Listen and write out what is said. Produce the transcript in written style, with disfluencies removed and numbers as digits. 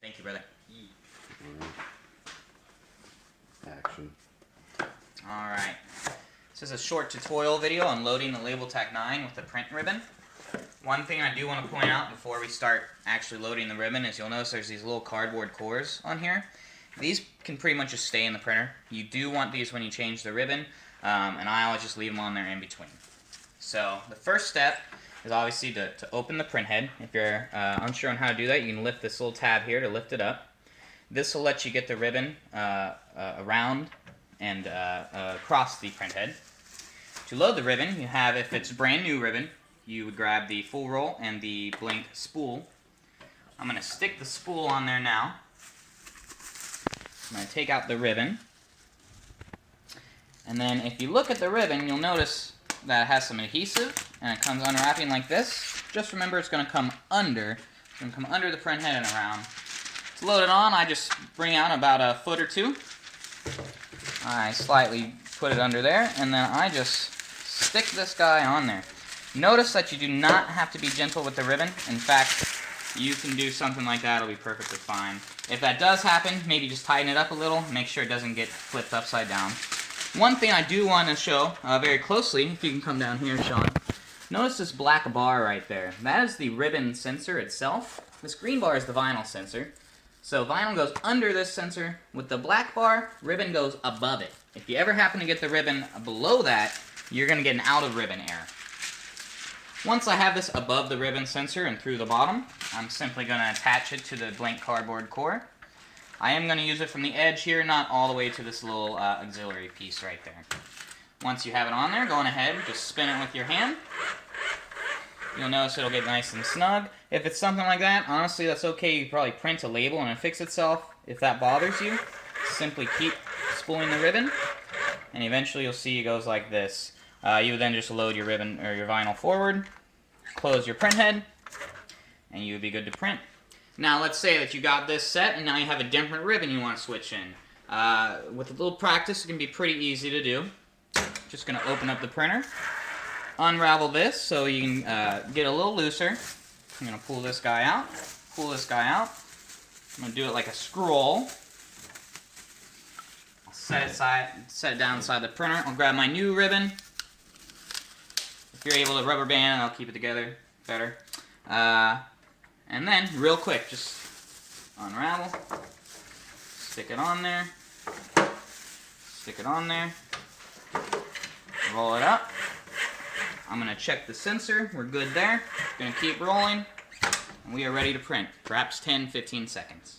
Thank you, brother. Action. Alright. This is a short tutorial video on loading the LabelTac 9 with the print ribbon. One thing I do want to point out before we start actually loading the ribbon is you'll notice there's these little cardboard cores on here. These can pretty much just stay in the printer. You do want these when you change the ribbon, and I always just leave them on there in between. So the first step is obviously to open the print head. If you're unsure on how to do that, you can lift this little tab here to lift it up. This will let you get the ribbon around and across the print head. To load the ribbon, you have, if it's brand new ribbon, you would grab the full roll and the blank spool. I'm going to stick the spool on there now. I'm going to take out the ribbon. And then if you look at the ribbon, you'll notice that it has some adhesive and it comes unwrapping like this. Just remember it's going to come under. It's going to come under the print head and around. To load it on, I just bring out about a foot or two. I slightly put it under there, and then I just stick this guy on there. Notice that you do not have to be gentle with the ribbon. In fact, you can do something like that, it'll be perfectly fine. If that does happen, maybe just tighten it up a little, make sure it doesn't get flipped upside down. One thing I do want to show very closely, if you can come down here, Sean, notice this black bar right there. That is the ribbon sensor itself. This green bar is the vinyl sensor. So vinyl goes under this sensor. With the black bar, ribbon goes above it. If you ever happen to get the ribbon below that, you're going to get an out of ribbon error. Once I have this above the ribbon sensor and through the bottom, I'm simply going to attach it to the blank cardboard core. I am going to use it from the edge here, not all the way to this little auxiliary piece right there. Once you have it on there, go on ahead, just spin it with your hand. You'll notice it'll get nice and snug. If it's something like that, honestly, that's okay. You can probably print a label and it'll fix itself. If that bothers you, simply keep spooling the ribbon, and eventually you'll see it goes like this. You would then just load your ribbon or your vinyl forward, close your print head, and you would be good to print. Now, let's say that you got this set and now you have a different ribbon you want to switch in. With a little practice, it can be pretty easy to do. Just going to open up the printer. Unravel this so you can get a little looser. I'm going to pull this guy out, pull this guy out. I'm going to do it like a scroll. I'll set it down inside the printer. I'll grab my new ribbon. If you're able to rubber band, I'll keep it together better. And then, real quick, just unravel, stick it on there, stick it on there, roll it up. I'm going to check the sensor. We're good there. Going to keep rolling. And we are ready to print. Perhaps 10-15 seconds.